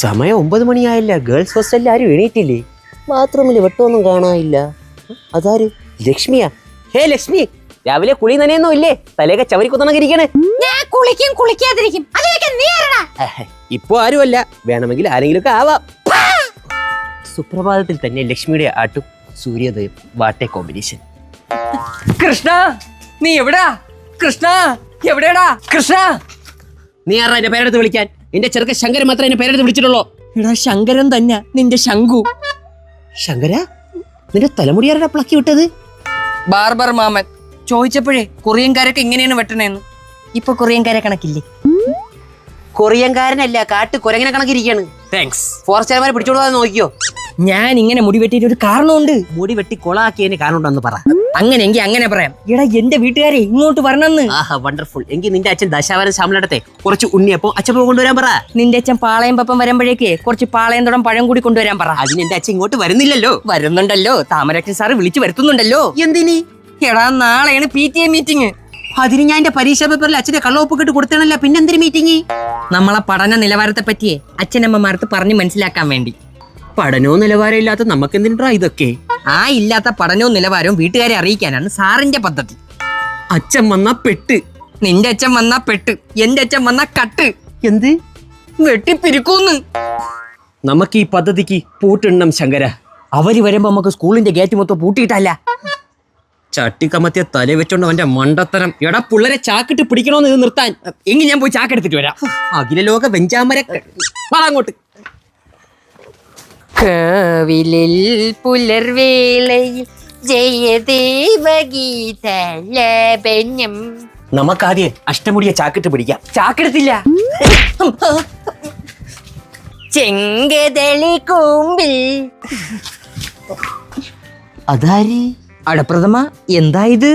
സമയം 9 മണിയായില്ല. ഗേൾസ് ഹോസ്റ്റലിൽ ആരും എണീറ്റില്ലേ? ബാത്റൂമിൽ വെട്ടമൊന്നും കാണാനില്ല. അതാര്? ലക്ഷ്മിയാ? ഹേ ലക്ഷ്മി, രാവിലെ കുളി നനയൊന്നും ഇല്ലേ? തലയൊക്കെ ചവരി കുത്തണക്കിരിക്കണേ. കുളിക്കാതിരിക്കും. ഇപ്പൊ ആരുമല്ല, വേണമെങ്കിൽ ആരെങ്കിലും ഒക്കെ ആവാം. സുപ്രഭാതത്തിൽ തന്നെ ലക്ഷ്മിയുടെ ആട്ടും സൂര്യോദയം വാട്ടെ കോമ്പിനേഷൻ. കൃഷ്ണ, നീ എവിടാ? കൃഷ്ണ എവിടെയാടാ? കൃഷ്ണ, നീ ആരാ എന്റെ പേരെടുത്ത് വിളിക്കാൻ? എന്റെ ചെറുക്കൻ ശങ്കരൻ മാത്രമേ എന്നെ പേരെടുത്ത് വിളിച്ചിട്ടുള്ളൂ. എടാ ശങ്കരൻ തന്നെ, നിന്റെ ശങ്കു. ശങ്കര, നിന്റെ തലമുടി ആരാ പ്ലക്കി വിട്ടത്? ബാർബർ മാമൻ ചോദിച്ചപ്പോഴേ കൊറിയൻകാരൊക്കെ ഇങ്ങനെയാണ് വെട്ടണേന്ന്. ഇപ്പൊ കൊറിയൻകാരെ കണക്കില്ലേ? കൊറിയൻകാരനല്ല, കാട്ട് കുരങ്ങനെ കണക്കിരിക്കാണ്. താങ്ക്സ്. ഫോറസ്റ്റുകാരെ പിടിച്ചോളാതെ നോക്കിയോ. ഞാൻ ഇങ്ങനെ മുടി വെട്ടിയിട്ട് ഒരു കാരണമുണ്ട്. മുടി വെട്ടി കൊളാക്കിയതിന് കാരണം ഉണ്ടെന്ന് പറ. അങ്ങനെയെങ്കിൽ അങ്ങനെ പറയാം. എടാ എന്റെ വീട്ടുകാരെ ഇങ്ങോട്ട് വരണമെന്ന്. ആഹാ, വണ്ടർഫുൾ. എങ്കിൽ നിന്റെ അച്ഛൻ ദശാവരം ശാമലടത്തെ കുറച്ച് ഉണ്ണിയപ്പോ അച്ഛൻ കൊണ്ടുവരാൻ പറ. നിന്റെ അച്ഛൻ പാളയം പപ്പം വരുമ്പോഴേക്ക് കുറച്ച് പാളയം തുടം പഴം കൂടി കൊണ്ടുവരാൻ പറ. അതിന് എന്റെ അച്ഛൻ ഇങ്ങോട്ട് വരുന്നില്ലല്ലോ. വരുന്നുണ്ടല്ലോ, താമരക്ഷൻ സാറ് വിളിച്ചു വരുത്തുന്നുണ്ടല്ലോ. എന്തിനി? എടാ നാളെയാണ് PTA മീറ്റിംഗ്. അതിന് ഞാൻ എന്റെ പരീക്ഷാ പേപ്പറിൽ അച്ഛന്റെ കള്ളവൊപ്പിട്ട് കൊടുത്തണല്ല. പിന്നെ എന്തൊരു മീറ്റിംഗ്? നമ്മളെ പഠന നിലവാരത്തെ പറ്റിയേ അച്ഛനമ്മമാർക്ക് പറഞ്ഞ് മനസ്സിലാക്കാൻ വേണ്ടി. പഠനവും നിലവാരം ഇല്ലാത്ത നമുക്ക് എന്തിനാ ഇതൊക്കെ? ആ ഇല്ലാത്ത പഠനവും നിലവാരവും വീട്ടുകാരെ അറിയിക്കാനാണ് സാറിന്റെ പദ്ധതി. അച്ഛൻ വന്നാ പെട്ട്. നിന്റെ അച്ഛൻ വന്നാ പെട്ട്, എന്റെ അച്ഛൻ വന്നാ കട്ട്. എന്ത്? വെട്ടിപ്പിരിക്കൂന്ന്. നമുക്ക് ഈ പദ്ധതിക്ക് പൂട്ടിടണം ശങ്കര. അവര് വരുമ്പോ നമുക്ക് സ്കൂളിന്റെ ഗേറ്റ് മൊത്തം പൂട്ടിയിട്ടല്ല. ചട്ടിക്കമത്തിയ തല വെച്ചോണ്ട് അവന്റെ മണ്ടത്തരം. എടാ പുള്ളരെ ചാക്കിട്ട് പിടിക്കണോന്ന് ഇത് നിർത്താൻ. എങ്കിൽ ഞാൻ പോയി ചാക്കെടുത്തിട്ട് വരാം. അഖില ലോക വെഞ്ചാമര അങ്ങോട്ട്. കോവിലിൽ പുലർവേളയിൽ ജയദേവഗീതലാപനം. നമുക്കാദ്യം അഷ്ടമുടിയെ ചാക്കിട്ട് പിടിക്കാം. ചാക്കെടുത്തില്ല. ചെങ്കതളി കൂമ്പിൽ. അതാരി? അടപ്രഥമ എന്താ ഇത്?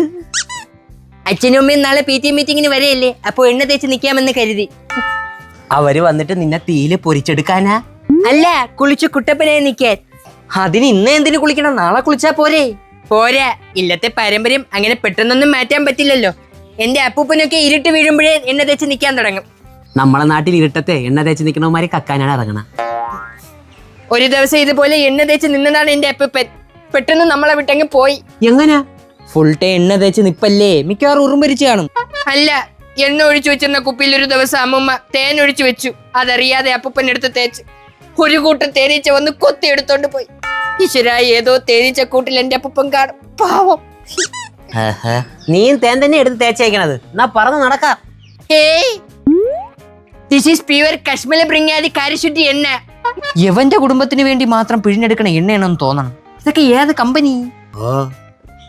അച്ഛനും അമ്മയും നാളെ PTA മീറ്റിങ്ങിന് വരെയല്ലേ, അപ്പൊ എണ്ണ തേച്ച് നിക്കാമെന്ന് കരുതി. അവര് വന്നിട്ട് നിന്നെ തീയില് പൊരിച്ചെടുക്കാനാ? അല്ല, കുളിച്ചു കുട്ടപ്പനായി നിക്കാൻ. അതിന് ഇന്ന് എന്തിനു കുളിക്കണം? നാളെ കുളിച്ചാ പോരെ? പോരാ, ഇല്ലത്തെ പാരമ്പര്യം അങ്ങനെ പെട്ടെന്നൊന്നും മാറ്റാൻ പറ്റില്ലല്ലോ. എന്റെ അപ്പൂപ്പനൊക്കെ ഇരുട്ട് വീഴുമ്പോഴേ എണ്ണ തേച്ച് നിക്കാൻ തുടങ്ങും. നമ്മളെ നാട്ടിൽ ഇരുട്ടത്തെ എണ്ണ തേച്ച് നിക്കണവന്മാരെ കക്കാനാണ് ഇറങ്ങണ. ഒരു ദിവസം ഇതുപോലെ എണ്ണ തേച്ച് നിന്നതാണ് എന്റെ അപ്പൂപ്പൻ. പെട്ടെന്ന് നമ്മളെ വിട്ടങ്ങ് പോയി. എങ്ങനാ? ഫുൾ ടൈം എണ്ണ തേച്ച് നിപ്പല്ലേ, മിക്കവാറും ഉറുമ്പരിച്ച് കാണും. അല്ല, എണ്ണ ഒഴിച്ചു വെച്ചിരുന്ന കുപ്പിയിൽ ഒരു ദിവസം അമ്മൂമ്മ തേൻ ഒഴിച്ചു വെച്ചു. അതറിയാതെ അപ്പൂപ്പൻ എടുത്ത് തേച്ച് ഒരു കൂട്ടം തേനീച്ച വന്ന് കൊത്തി എടുത്തോണ്ട് പോയി. ഈശ്വരായി, ഏതോ തേനീച്ച കൂട്ടിൽ എന്റെ അപ്പൂപ്പൻ കാണും. പാവം. നീയും തേൻ തന്നെ എടുത്ത് തേച്ചേക്കണത്. എന്നാ പറന്ന് നടക്കാം. ദിസ് ഈസ് പ്യുവർ കശ്മീർ ബ്രിങ്ങാതി കാരിശുദ്ധി എണ്ണ. യവന്റെ കുടുംബത്തിന് വേണ്ടി മാത്രം പിഴിഞ്ഞെടുക്കണ എണ്ണയാണെന്ന് തോന്നണം. ഇതൊക്കെ ഏത് കമ്പനി?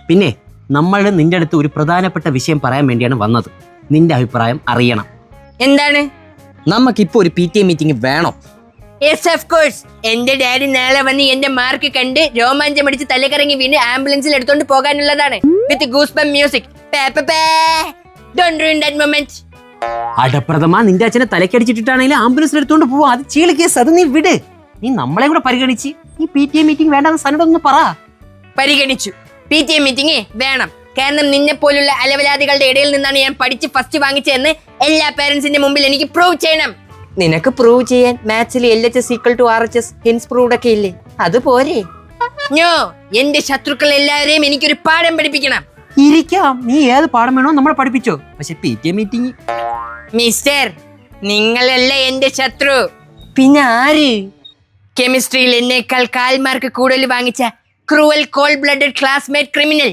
പിന്നെ നമ്മൾ നിന്റെ അടുത്ത് ഒരു പ്രധാനപ്പെട്ട വിഷയം പറയാൻ വേണ്ടിയാണ് വന്നത്. നിന്റെ അഭിപ്രായം അറിയണം. എന്താണ്? നമുക്കിപ്പോ ഒരു PTA മീറ്റിംഗ് വേണം. Yes of course. എന്റെ ഡാഡി നാളെ വന്ന് എന്റെ മാർക്ക് കണ്ട് രോമാഞ്ചമടിച്ച് തലകറങ്ങി വീണ് ആംബുലൻസിൽ എടുത്തോണ്ട് പോകാനുള്ളതാണ്. With goosebump music. Don't ruin that moment. അടപ്രഥമ, നിന്റെ അച്ഛനെ തലക്കടിച്ചിട്ടാണെങ്കിൽ ആംബുലൻസിൽ എടുത്തോണ്ട് പോവാ. അത് ചീള് കേസ്. അത് നീ വിട്. നീ നമ്മളെ കൂടെ പരിഗണിച്ച് ഈ PTA മീറ്റിംഗ് വേണ്ടെന്ന് സനോടൊന്ന് പറ. പരിഗണിച്ചു. PTA മീറ്റിംഗ് വേണം. കാരണം നിന്നെ പോലുള്ള അലവലാദികളുടെ ഇടയിൽ നിന്നാണ് ഞാൻ പഠിച്ച് ഫസ്റ്റ് വാങ്ങിച്ചതെന്ന് എല്ലാ പേരൻസിന്റെ മുമ്പിൽ എനിക്ക് പ്രൂവ് ചെയ്യണം. നിനക്ക് പ്രൂവ് ചെയ്യാൻ മാത്സിൽ LHS = RHS ഹിൻസ് പ്രൂവ്ഡ് ഒക്കെ ഇല്ലേ? അതുപോലെ ഞോ, എന്റെ ശത്രുക്കൾ എല്ലാവരെയും എനിക്കൊരു പാഠം പഠിപ്പിക്കണം. ഇരിക്കാം. നീ ഏത് പാഠം വേണോ നമ്മളെ പഠിപ്പിച്ചോ. പക്ഷെ PTA മീറ്റിംഗ് മിസ്റ്റർ, നിങ്ങളല്ല എന്റെ ശത്രു. പിന്നെ ആര്? കെമിസ്ട്രിയിൽ എന്നേക്കാൾ 4 മാർക്ക് കൂടുതൽ വാങ്ങിച്ച cruel cold blooded classmate criminal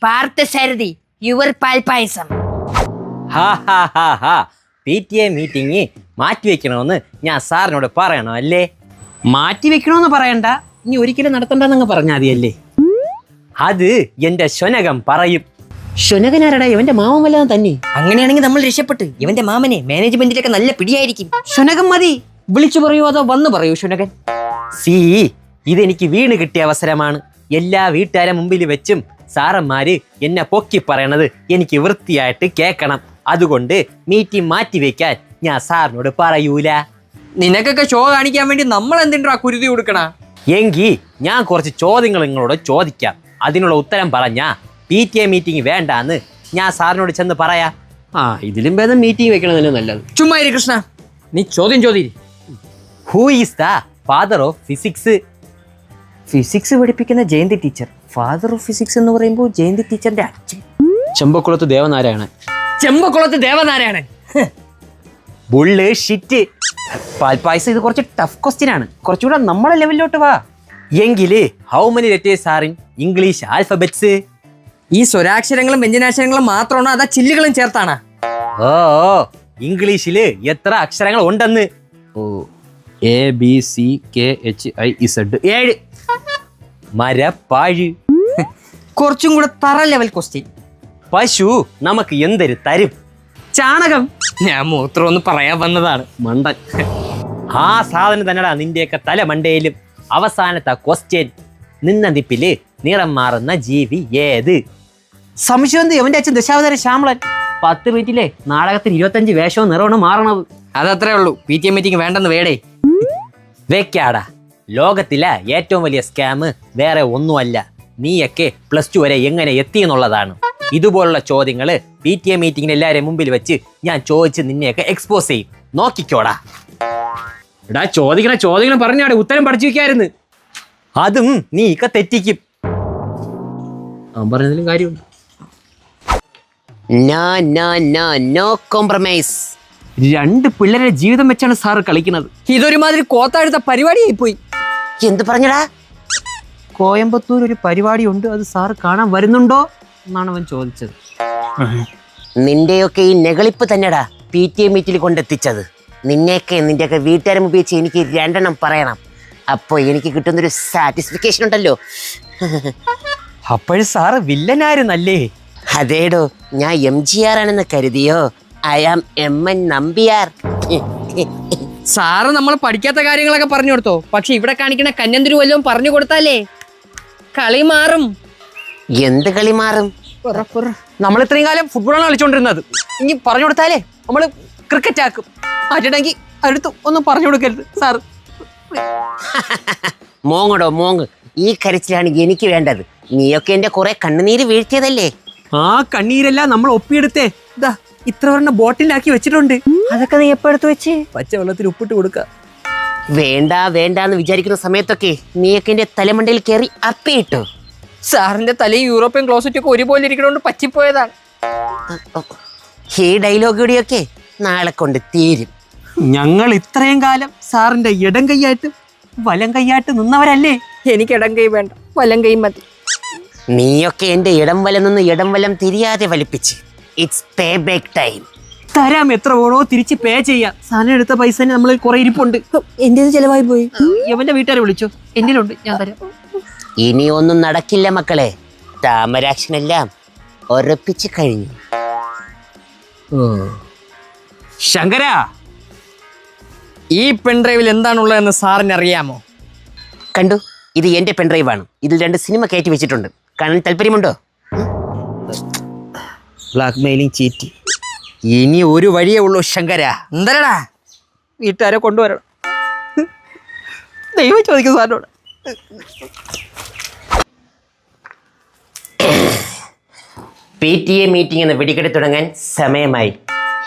Parthasarathy, your പാൽപായസം. PTA മീറ്റിംഗ് മാറ്റിവെക്കണമെന്ന് ഞാൻ സാറിനോട് പറയണോ അല്ലേ? മാറ്റിവെക്കണമെന്ന് പറയണ്ട, ഇനി ഒരിക്കലും നടത്തണ്ടെന്നങ്ങ് പറഞ്ഞാൽ മതിയല്ലേ. അത് എന്റെ ശുനകം പറയും. ശുനകനാരടാ? ഇവന്റെ മാമൻ വല്ലതും തന്നെ. അങ്ങനെയാണെങ്കിൽ നമ്മൾ രക്ഷപ്പെട്ട്. ഇവന്റെ മാമനെ മാനേജ്മെന്റിലൊക്കെ നല്ല പിടിയായിരിക്കും. ശുനകം മതി. വിളിച്ചു പറയൂ അതോ വന്നു പറയൂ ശുനകൻ? ഇതെനിക്ക് വീണ് കിട്ടിയ അവസരമാണ്. എല്ലാ വീട്ടുകാരെ മുമ്പിൽ വെച്ചും സാറന്മാര് എന്നെ പൊക്കി പറയണത് എനിക്ക് വൃത്തിയായിട്ട് കേൾക്കണം. അതുകൊണ്ട് മീറ്റിംഗ് മാറ്റിവെക്കാൻ ഞാൻ സാറിനോട് പറയൂല. നിനക്കൊക്കെ ഷോ കാണിക്കാൻ വേണ്ടി നമ്മൾ എന്തിനാ കുരുതി കൊടുക്കണ? എങ്കിൽ ഞാൻ കുറച്ച് ചോദ്യങ്ങൾ നിങ്ങളോട് ചോദിക്കാം. അതിനുള്ള ഉത്തരം പറഞ്ഞാ PTA മീറ്റിംഗ് വേണ്ടാന്ന് ഞാൻ സാറിനോട് ചെന്ന് പറയാം. ഇതിലും ഭേദം മീറ്റിംഗ് വെക്കണതല്ലേ നല്ലത്. ചുമ്മാ കൃഷ്ണ, നീ ചോദ്യം ചോദി. Who is the father of physics? Physics പഠിപ്പിക്കുന്ന Jayanthi teacher. Father of physics എന്ന് പറയുമ്പോൾ ജയന്തി ടീച്ചറിന്റെ അച്ഛൻ. ചെമ്പക്കുളത്ത് ദേവനാരായണൻ. ചെമ്പക്കുളത്ത് ദേവനാരായണൻ. Bullshit. പാൽപ്പായസം ഇത് കുറച്ച് ടഫ് ക്വസ്റ്റ്യൻ ആണ്. കുറച്ചുകൂടെ നമ്മളെ ലെവലിലോട്ട് വാ. എങ്കില് how many letters are in English alphabets? ഈ സ്വരാക്ഷരങ്ങളും വ്യഞ്ജനാക്ഷരങ്ങളും മാത്രമാണോ അതാ ചില്ലുകളും ചേർത്താണ്? ഓ ഇംഗ്ലീഷില് എത്ര അക്ഷരങ്ങൾ ഉണ്ടെന്ന്? ABCKHIZ 7. മരപ്പാഴ്. കുറച്ചും കൂടെ തറ ലെവൽ ക്വസ്റ്റ്യൻ. പശു നമുക്ക് എന്തൊരു തരും? ചാണകം. ഞാൻ മൂത്രം ഒന്ന് പറയാൻ വന്നതാണ്. മണ്ടൻ. ആ സാധനം തന്നെടാ നിന്റെയൊക്കെ തല മണ്ടയിലും. അവസാനത്തെ ക്വസ്റ്റ്യൻ. നിന്നതിപ്പില് നിറം മാറുന്ന ജീവി ഏത്? സംശയം എന്ത്? അവന്റെ അച്ഛൻ ദശാവതാര ശ്യാമളൻ. 10 മിനിറ്റിലെ നാടകത്തിന് 25 വേഷവും നിറമാണ് മാറണത്. അതത്രേ ഉള്ളൂ. PTA മീറ്റിംഗ് വേണ്ടെന്ന് വേടേ. വെക്കാടാ. ലോകത്തിലെ ഏറ്റവും വലിയ സ്കാം വേറെ ഒന്നുമല്ല, നീയൊക്കെ +2 വരെ എങ്ങനെ എത്തി എന്നുള്ളതാണ്. ഇതുപോലുള്ള ചോദ്യങ്ങള് PTA മീറ്റിംഗിന് എല്ലാവരെയും മുമ്പിൽ വെച്ച് ഞാൻ ചോദിച്ച് നിന്നെയൊക്കെ എക്സ്പോസ് ചെയ്യും. നോക്കിക്കോടാ. എടാ ചോദിക്കണ പറഞ്ഞാടെ ഉത്തരം പഠിച്ചു വെക്കായിരുന്നു. അതും നീ ഒക്കെ തെറ്റിക്കും. അവൻ പറഞ്ഞതിലും കാര്യമുണ്ട്. No compromise. 2 പിള്ളേരുടെ ജീവിതം വെച്ചാണ് സാറ് കളിക്കുന്നത്. ഇതൊരുമാതിരി കോത്താഴ്ത്ത പരിപാടിയായി പോയി. എന്ത് പറഞ്ഞടാ? കോയമ്പത്തൂർ ഒരു പരിപാടി ഉണ്ട്, അത് സാറ് കാണാൻ വരുന്നുണ്ടോ എന്നാണ് അവൻ ചോദിച്ചത്. നിന്റെയൊക്കെ ഈ നെകളിപ്പ് തന്നെടാ PTA മീറ്റിൽ കൊണ്ടെത്തിച്ചത്. നിന്റെയൊക്കെ വീട്ടുകാരും ഉപയോഗിച്ച് എനിക്ക് 2 എണ്ണം പറയണം. അപ്പോൾ എനിക്ക് കിട്ടുന്നൊരു സാറ്റിസ്ഫിക്കേഷൻ ഉണ്ടല്ലോ. അപ്പോഴും സാറ് വില്ലനായിരുന്നല്ലേ? അതേടോ, ഞാൻ MGR ആണെന്ന് കരുതിയോ? I am MN Nambiar. Sir നമ്മൾ പഠിക്കാത്ത കാര്യങ്ങളൊക്കെ പറഞ്ഞു കൊടുത്തോ. പക്ഷെ ഇവിടെ കാണിക്കണ കന്യന്തിരു വല്ലതും പറഞ്ഞു കൊടുത്താലേ കളി മാറും. എന്ത് കളി മാറും? നമ്മൾ ഇത്രയും കാലം ഫുട്ബോളാണ് കളിച്ചോണ്ടിരുന്നത്. ഇനി പറഞ്ഞു കൊടുത്താലേ നമ്മള് ക്രിക്കറ്റ് ആക്കും. മാറ്റണമെങ്കിൽ അടുത്ത് ഒന്നും പറഞ്ഞു കൊടുക്കരുത് സാറ്. മോങ്ങടോ മോങ്ങ്. ഈ കരച്ചിലാണ് എനിക്ക് വേണ്ടത്. നീയൊക്കെ എന്റെ കുറെ കണ്ണുനീര് വീഴ്ത്തിയതല്ലേ. ആ കണ്ണീരെല്ലാം നമ്മൾ ഒപ്പിയെടുത്തേ ഇതാ ഇത്ര പറഞ്ഞ ബോട്ടിലാക്കി വെച്ചിട്ടുണ്ട്. അതൊക്കെ നീ എപ്പോ എടുത്ത് വെച്ച്? പച്ചവെള്ളത്തിൽ ഉപ്പിട്ട് കൊടുക്ക. വേണ്ടാന്ന് വിചാരിക്കുന്ന സമയത്തൊക്കെ നീയൊക്കെ എന്റെ തലമണ്ടയിൽ കയറി അപ്പിയിട്ടു. സാറിന്റെ തലയും യൂറോപ്യൻ ക്ലോസറ്റും ഒക്കെ ഒരുപോലെ ഇരിക്കണോണ്ട് പറ്റിപ്പോയതാണ്. ഈ ഡയലോഗ് കൂടിയൊക്കെ നാളെ കൊണ്ട് തീരും. ഞങ്ങൾ ഇത്രയും കാലം സാറിന്റെ ഇടം കൈയായിട്ട് വലം കൈയായിട്ട് നിന്നവരല്ലേ? എനിക്ക് ഇടം കൈ വേണ്ട, വലം കൈ മതി. നീയൊക്കെ എന്റെ ഇടം വലം നിന്ന് ഇടം വലം തിരിയാതെ വലിപ്പിച്ച്. It's pay back time. തരാം, എത്ര വേണോ തിരിച്ച് പേ ചെയ്യാം. സാധനം എടുത്ത പൈസ നമ്മൾ കുറെ ഇരിപ്പുണ്ട്. എന്റെ ചെലവായി പോയി. എവന്റെ വീട്ടുകാരെ വിളിച്ചോ, എന്റെ ഉണ്ട്, ഞാൻ തരാം. ഇനി ഒന്നും നടക്കില്ല മക്കളെ. താമരാക്ഷനെല്ലാം ഉറപ്പിച്ചു കഴിഞ്ഞു. ശങ്കര, ഈ പെൺഡ്രൈവിൽ എന്താണുള്ളതെന്ന് സാറിന് അറിയാമോ? കണ്ടു, ഇത് എന്റെ പെൺഡ്രൈവാണ്. ഇതിൽ 2 സിനിമ കയറ്റി വെച്ചിട്ടുണ്ട്. കാണാൻ താല്പര്യമുണ്ടോ? ബ്ലാക്ക് മെയിലിംഗ്, ചീറ്റി. ഇനി ഒരു വഴിയേ ഉള്ളൂ ശങ്കര. എന്തരടാ? വീട്ടുകാരെ കൊണ്ടുവരണം. ദൈവം ചോദിക്കും സാറിനോട്. PTA മീറ്റിംഗ് എന്ന് വെടിക്കെട്ടി തുടങ്ങാൻ സമയമായി.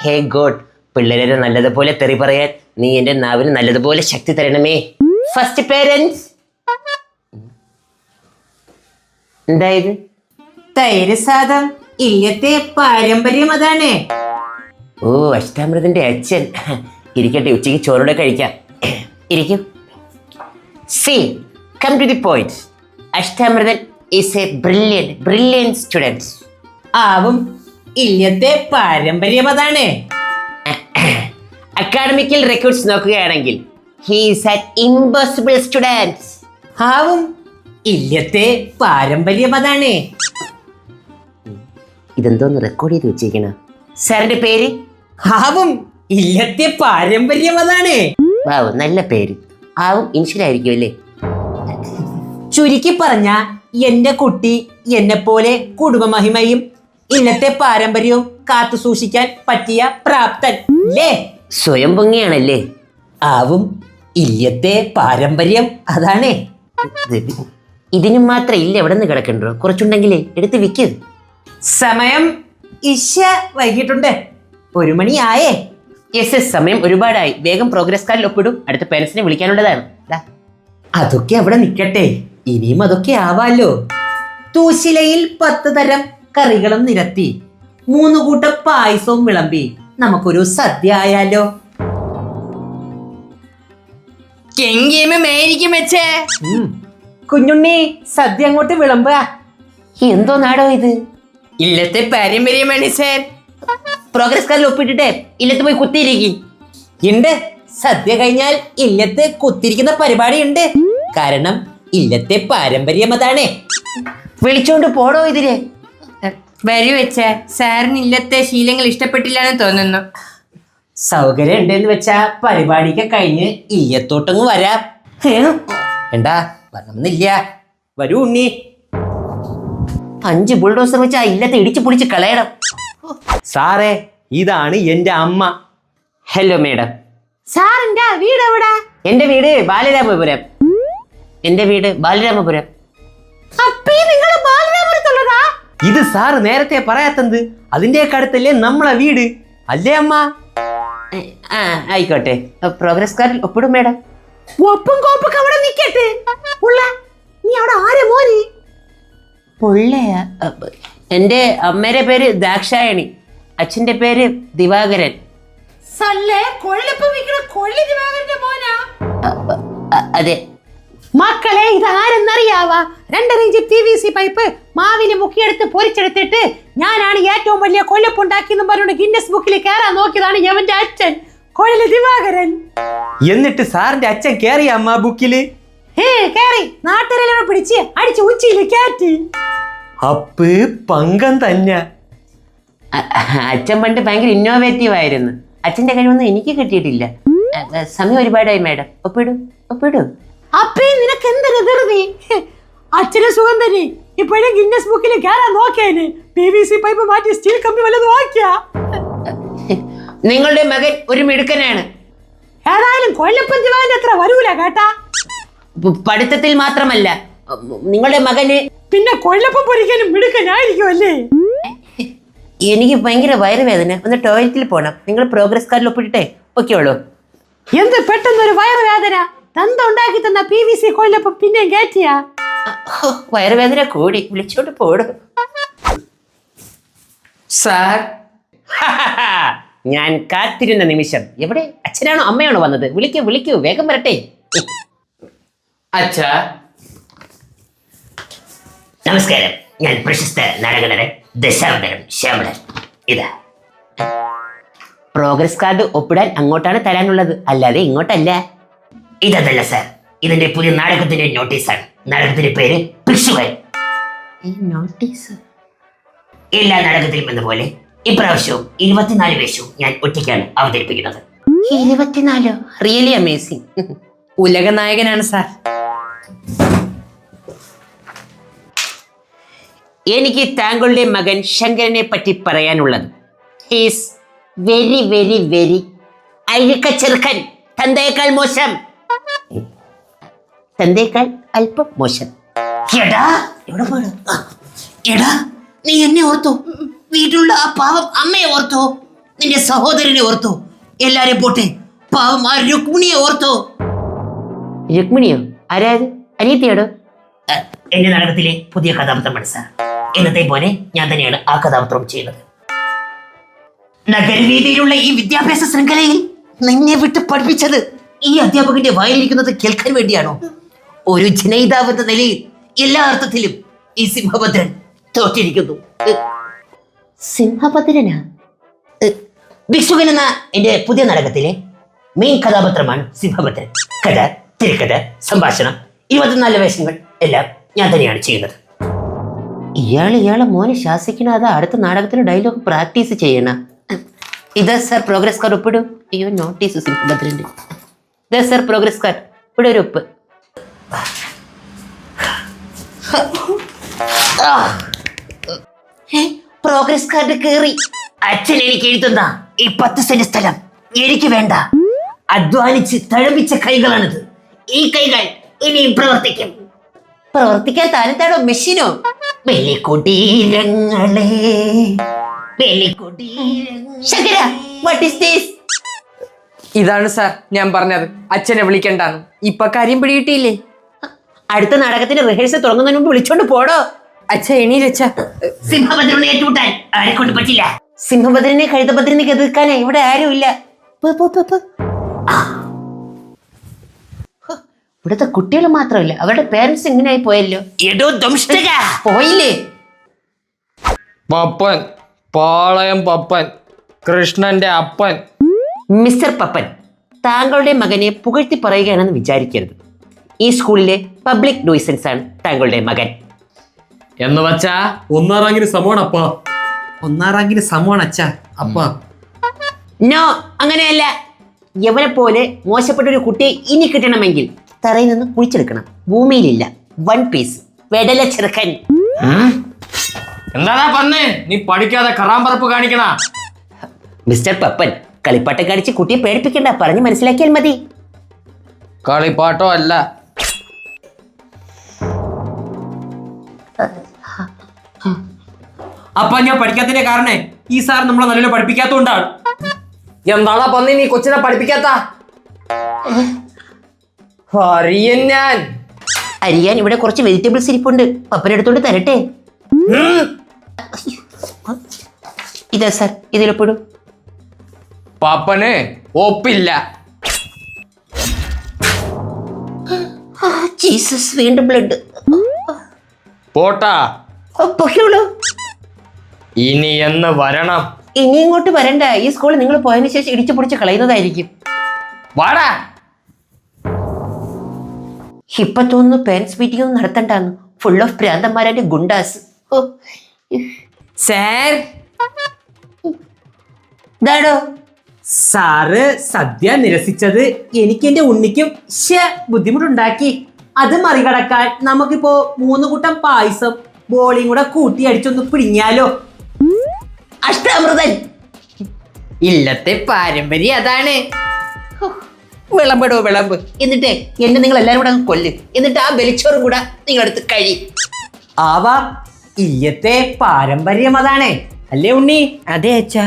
ഹേ ഗോഡ്, പിള്ളേരെ നല്ലതുപോലെ തെറി പറയാൻ നീ എന്റെ നാവിന് നല്ലതുപോലെ ശക്തി തരണമേ. First parents. എന്തായത്? തൈര് സാദം ഇല്ലത്തെ പാരമ്പര്യം അതാണ്. ഓ, അഷ്ടാമൃതന്റെ അച്ഛൻ. ഇരിക്കട്ടെ, ഉച്ചയ്ക്ക് ചോറോടെ കഴിക്കാം. ഇരിക്കൂ. See, come to the point. Ashtamruthan is a brilliant student. ആവും ഇല്ലത്തെ പാരമ്പര്യം അതാണ്. അക്കാഡമിക്കൽ റെക്കോർഡ്സ് നോക്കുകയാണെങ്കിൽ he is an impossible student. ആവും ഇല്ലത്തെ പാരമ്പര്യം അതാണ്. ഇതെന്തോന്ന് റെക്കോർഡ് ചെയ്ത് വെച്ചിരിക്കണം? സാറിന്റെ പേര്? ആവും ഇല്ലത്തെ പാരമ്പര്യം അതാണ്. വാവ്, നല്ല പേര്. ആവും ഇൻഷ്യലായിരിക്കും അല്ലേ? ചുരുക്കി പറഞ്ഞ എന്റെ കുട്ടി എന്നെ പോലെ കുടുംബമഹിമയും ഇന്നത്തെ പാരമ്പര്യവും കാത്തു സൂക്ഷിക്കാൻ പറ്റിയ പ്രാപ്തൻ അല്ലേ? സ്വയം പൊങ്ങിയാണല്ലേ? ആവും ഇല്ലത്തെ പാരമ്പര്യം അതാണ്. ഇതിനും മാത്രം ഇല്ല എവിടെ നിന്ന് കിടക്കണ്ടോ? കുറച്ചുണ്ടെങ്കിലേ എടുത്ത് വിൽക്ക്. സമയം വൈകിട്ടുണ്ട്. 1 മണിയായേ. യെസ് സമയം ഒരുപാടായി. വേഗം പ്രോഗ്രസ് കാർഡിൽ ഒപ്പിടും. അടുത്ത പേരൻസിനെ വിളിക്കാനുള്ളതാണ്. ദാ. അതൊക്കെ അവിടെ നിൽക്കട്ടെ, ഇനിയും അതൊക്കെ ആവാലോ. തൂശിലയിൽ 10 തരം കറികളും നിരത്തി 3 കൂട്ടം പായസവും വിളമ്പി നമുക്കൊരു സദ്യ ആയാലോ? കെങ്കിയമ മേരിക്കും വെച്ചേ. കുഞ്ഞുണ്ണി, സദ്യ അങ്ങോട്ട് വിളമ്പുക. എന്തോ നാടോ ഇത്? ഇല്ലത്തെ പാരമ്പര്യമാണ് സാർ. പ്രോഗ്രസ് കാർഡിൽ ഒപ്പിട്ടിട്ടേ ഇല്ലത്ത് പോയി കുത്തിയിരിക്കും. ഉണ്ട്, സദ്യ കഴിഞ്ഞാൽ ഇല്ലത്ത് കുത്തിരിക്കുന്ന പരിപാടി ഉണ്ട്. കാരണം ഇല്ലത്തെ പാരമ്പര്യം അതാണ്. വിളിച്ചോണ്ട് പോടോ ഇതില്. വരൂ വെച്ചേ. സാറിന് ഇല്ലത്തെ ശീലങ്ങൾ ഇഷ്ടപ്പെട്ടില്ലാന്ന് തോന്നുന്നു. സൗകര്യം ഉണ്ടെന്ന് വെച്ചാ പരിപാടിക്ക് കഴിഞ്ഞ് ഇല്ലത്തോട്ടങ്ങ് വരാം. എന്താ വരണമെന്നില്ല, വരൂ ഉണ്ണി. 5 ബുൾഡോസർ വെച്ച് ആ ഇല്ലത്തെ ഇടിച്ചു പൊളിച്ച് കളയണം. സാറേ, ഇതാണ് എന്റെ അമ്മ. Hello madam. സാറിന്റെ വീട് എവിടാ? എന്റെ വീട് ബാലരാമപുരം. എന്റെ വീട് ബാലരാമപുരം. ഇത് സാറ് നേരത്തെ പറയാത്തത്. അതിന്റെ അടുത്തല്ലേ നമ്മളെ വീട്, അല്ലേ അമ്മ? ആ ആയിക്കോട്ടെ. പ്രോഗ്രസ് കാർഡിൽ ഒപ്പിടും മേഡം. ഒപ്പും കോപ്പൊക്കെ അവിടെ നിക്കട്ടെ. നീ അവിടെ ആരെ മോനെ? പൊള്ളയാ. എന്റെ അമ്മയുടെ പേര് ദാക്ഷായണി, അച്ഛന്റെ പേര് ദിവാകരൻ. അതെ. മക്കളെ, ഇത് ആരെന്നറിയാവാ? 2 ഇഞ്ച് PVC പൈപ്പ് മാവിന് മുക്കിയെടുത്ത് പൊരിച്ചെടുത്തിട്ട് ഞാനാണ് ഏറ്റവും വലിയ കൊല്ലപ്പുണ്ടാക്കിയെന്നും പറഞ്ഞുകൊണ്ട് ഗിന്നസ് ബുക്കിൽ കയറാൻ നോക്കിയതാണ് എവന്റെ അച്ഛൻ, കൊഴല് ദിവാകരൻ. എന്നിട്ട് സാറിന്റെ അച്ഛൻ കേറിയ അമ്മ ബുക്കില് കേറി നാട്ടുകാരെ പിടിച്ച് അടിച്ച് ഉച്ചിയില് കയറ്റി. അപ്പ് പങ്കം തന്നെ. അച്ഛൻ പണ്ട് ഭയങ്കര ഇന്നോവേറ്റീവ് ആയിരുന്നു. അച്ഛന്റെ കഴിവൊന്നും എനിക്ക് കിട്ടിയിട്ടില്ല. സമയം ഒരുപാടായി മേഡം. ഒപ്പിടും ഒപ്പിടും. അപ്പേ നിനക്ക് എന്തൊരു ധൃതി? അച്ഛനെ സുഖം തന്നെ. ഇപ്പോഴും ഗിന്നസ് ബുക്കിൽ കയറാൻ നോക്കിയാല് PVC പൈപ്പ് മാറ്റി സ്റ്റീൽ കമ്പി വല്ലതും ആക്കിയാ? നിങ്ങളുടെ മകൻ ഒരു മിടുക്കനാണ്. ഏതായാലും കൊല്ലപ്പൻ ദിവാന്റെ അത്ര വരൂല കേട്ടാ. പഠിത്തത്തിൽ മാത്രമല്ല, നിങ്ങളുടെ മകന് പിന്നെ കൊല്ലപ്പം പൊരിക്കാനും മിടുക്കനായിരിക്കും അല്ലേ? എനിക്ക് ഭയങ്കര വയറുവേദന, ഒന്ന് ടോയ്ലറ്റിൽ പോണം. നിങ്ങൾ പ്രോഗ്രസ് കാർഡിൽ ഒപ്പിട്ടിട്ടേ ഒക്കെയുള്ളൂ. എന്ത് പെട്ടെന്നൊരു വയറുവേദന? തന്ത ഉണ്ടാക്കി തന്ന PVC കൊല്ലപ്പം പിന്നെ കയറ്റിയാ? വയറുവേദന കൂടി, വിളിച്ചോണ്ട് പോടും. സാർ, ഞാൻ കാത്തിരുന്ന നിമിഷം. എവിടെ? അച്ഛനാണോ അമ്മയാണോ വന്നത്? വിളിക്കൂ വിളിക്കൂ, വേഗം വരട്ടെ. അച്ഛാ. നമസ്കാരം, ഞാൻ പ്രശസ്ത നാടകനടൻ ദശാവതാരം ശ്യാമളൻ. ഇതാ പ്രോഗ്രസ് കാർഡ് ഒപ്പിടാൻ അങ്ങോട്ടാണ് തരാനുള്ളത്, അല്ലാതെ ഇങ്ങോട്ടല്ല. ഇതല്ല സാർ, ഇതിന്റെ പുതിയ നാടകത്തിന്റെ നോട്ടീസാണ്. നാടകത്തിന്റെ പേര് ഭിക്ഷുകൻ. നോട്ടീസ്? എല്ലാ നാടകത്തിലും എന്ന പോലെ ഇപ്രാവശ്യവും 24 വേഷവും ഞാൻ ഒറ്റയ്ക്കാണ് അവതരിപ്പിക്കുന്നത്. 24? Really amazing. ഉലക നായകനാണ് സാർ. എനിക്ക് താങ്കളുടെ മകൻ ശങ്കരനെ പറ്റി പറയാനുള്ളത്, ഹീസ് വെരി വെരി വെരി അഴുക്ക ചെറുക്കൻ. തന്തയേക്കാൾ മോശം, തന്തയേക്കാൾ അല്പം മോശം. എടാ നീ എന്നെ ഓർത്തോ? വീട്ടിലുള്ള ആ പാവം അമ്മയെ ഓർത്തോ? നിന്റെ സഹോദരനെ ഓർത്തോ? എല്ലാരെയും പോട്ടെ, പാവം ആ രുക്മിണിയെ ഓർത്തോ? രുക്മിണിയോ? ആരായത്? അനിയത്തിയാടോ? എന്റെ നാടകത്തിലെ പുതിയ കഥാപാത്രമാണ് സാർ. എന്നത്തെ പോലെ ഞാൻ തന്നെയാണ് ആ കഥാപാത്രം ചെയ്യുന്നത്. നഗരവീതിയിലുള്ള ഈ വിദ്യാഭ്യാസ ശൃംഖലയിൽ നിന്നെ വിട്ട് പഠിപ്പിച്ചത് ഈ അധ്യാപകന്റെ വായിലിരിക്കുന്നത് കേൾക്കാൻ വേണ്ടിയാണോ? ഒരു ജനയിതാവെന്ന നിലയിൽ എല്ലാ അർത്ഥത്തിലും ഈ സിംഹഭദ്രൻ തോറ്റിരിക്കുന്നു. സിംഹഭദ്രനാ? ഭിക്ഷുകൻ എന്ന എന്റെ പുതിയ നാടകത്തിലെ മെയിൻ കഥാപാത്രമാണ് സിംഹഭദ്രൻ. കഥ, തിരക്കഥ, സംഭാഷണം, 24 വേഷങ്ങൾ എല്ലാം ഞാൻ തന്നെയാണ് ചെയ്യുന്നത്. ഇയാളെ മോനെ ശാസിക്കണ, അത് അടുത്ത നാടകത്തിന് ഡയലോഗ് പ്രാക്ടീസ് ചെയ്യണം. ഇതാ സാർ പ്രോഗ്രസ് കാർഡ്, ഒപ്പിടൂ. അയ്യോ, നോട്ടീസ് സിംഹഭദ്രന്റെ. ഇതാ സാർ പ്രോഗ്രസ് കാർഡ്, ഇവിടെ ഒരു ഒപ്പ്. പ്രോഗ്രസ് കാർഡ് കേറി. അച്ഛൻ എനിക്ക് എഴുതുന്ന ഈ 10 സെന്റ് സ്ഥലം എനിക്ക് വേണ്ട. അധ്വാനിച്ച് തഴമ്പിച്ച കൈകളാണിത്. ഈ കൈകൾ ഇനിയും പ്രവർത്തിക്കും. പ്രവർത്തിക്കാൻ താനെന്താണോ മെഷീനോ? Shankara, what is this? ഇതാണ് സാർ ഞാൻ പറഞ്ഞത്, അച്ഛനെ വിളിക്കണ്ടാന്ന്. ഇപ്പൊ കാര്യം പിടികിട്ടിയില്ലേ? അടുത്ത നാടകത്തിന്റെ റിഹേഴ്സൽ തുടങ്ങുന്നതിന് മുമ്പ് വിളിച്ചോണ്ട് പോടോ. അച്ഛ എണീരച്ച. സിംഹഭദ്രനെ ഏറ്റുമുട്ടാൻ ആരെ കൊണ്ട് പറ്റില്ല. സിംഹഭദ്രനെ കഴുതഭദ്രനെ എതിർക്കാനേ ഇവിടെ ആരുമില്ല. ഇവിടുത്തെ കുട്ടികൾ മാത്രമല്ല, അവരുടെ പേരൻസ് ഇങ്ങനെയായി പോയല്ലോ. എടോ ദംഷ്ടക പോയില്ലേ? പപ്പൻ, പാളയം പപ്പൻ, കൃഷ്ണന്റെ അപ്പൻ. മിസ്റ്റർ പപ്പൻ, താങ്കളുടെ മകനെ പുകഴ്ത്തി പറയുകയാണെന്ന് വിചാരിക്കരുത്. ഈ സ്കൂളിലെ പബ്ലിക് നോയ്സൻസ് ആണ് താങ്കളുടെ മകൻ. എന്ന് വച്ചാ 1-ാം റാങ്കിന് സമമാണ് അപ്പ. 1-ാം റാങ്കിന് സമമാണ് അച്ഛാ. അപ്പ നോ, അങ്ങനെയല്ല. യവനെ പോലെ മോശപ്പെട്ട ഒരു കുട്ടിയെ ഇനി കിട്ടണമെങ്കിൽ തറയിൽ നിന്ന് കുഴിച്ചെടുക്കണം. ഭൂമിയിലില്ല. 1 പീസ് വെടല ചെറുക്കൻ. എന്താടാ പന്നേ, നീ പഠിക്കാതെ കറാമ്പറപ്പ് കാണിക്കണ? മിസ്റ്റർ പപ്പൻ, കളിപ്പാട്ടം കാണിച്ച് കുട്ടിയെ പേടിപ്പിക്കണ്ട, പറഞ്ഞ് മനസ്സിലാക്കിയാൽ മതി. കളിപ്പാട്ടോ അല്ല. അപ്പ ഞാൻ പഠിക്കാത്തതിന്റെ കാരണേ ഈ സാർ നമ്മളെ നല്ലപോലെ പഠിപ്പിക്കാത്തതുകൊണ്ടാണ്. എന്താടാ പന്നി നീ കൊച്ചിനെ പഠിപ്പിക്കാത്ത? അറിയൻ ഞാൻ. അരിയാൻ ഇവിടെ കുറച്ച് വെജിറ്റബിൾസ് ഇരിപ്പുണ്ട്, പപ്പനെടുത്തോണ്ട് തരട്ടെ. ഇതാ സാർ, ഇതിലൊപ്പിടും. പാപ്പന് ഒപ്പില്ല. ജീസസ്, വീണ്ടും ബ്ലഡ്. പോട്ടാ. പൊയ്ക്കോളൂ. ഇനി എന്ന് വരണം? ഇനി ഇങ്ങോട്ട് വരണ്ട. ഈ സ്കൂളിൽ നിങ്ങൾ പോയതിനു ശേഷം ഇടിച്ചു പൊടിച്ച് കളയുന്നതായിരിക്കും. വാടാ. ഇപ്പൊ തോന്നുന്നു പേരൻസ് മീറ്റിംഗ് ഒന്നും നടത്തണ്ടാന്ന്. ഫുൾ ഓഫ് ഭ്രാന്തന്മാരെ ഗുണ്ടാസ്. സാർ ഇതാടോ സാറ് സദ്യ നിരസിച്ചത് എനിക്ക് എന്റെ ഉണ്ണിക്കും ബുദ്ധിമുട്ടുണ്ടാക്കി. അത് മറികടക്കാൻ നമുക്കിപ്പോ 3 കൂട്ടം പായസം ബോളിയും കൂടെ കൂട്ടി അടിച്ചൊന്ന് പിടിഞ്ഞാലോ? അഷ്ടാമൃതൻ. ഇല്ലത്തെ പാരമ്പര്യം അതാണ്. വിളമ്പെടോ വിളമ്പ്. എന്നിട്ട് എന്നെ നിങ്ങൾ എല്ലാരും കൂടെ അങ്ങ് കൊല്ല്. എന്നിട്ട് ആ ബലിച്ചോറും കൂടെ നിങ്ങളെടുത്ത് കഴി. ആവാം, ഇല്ലത്തെ പാരമ്പര്യം അതാണ് അല്ലേ ഉണ്ണി? അതെ അച്ഛാ.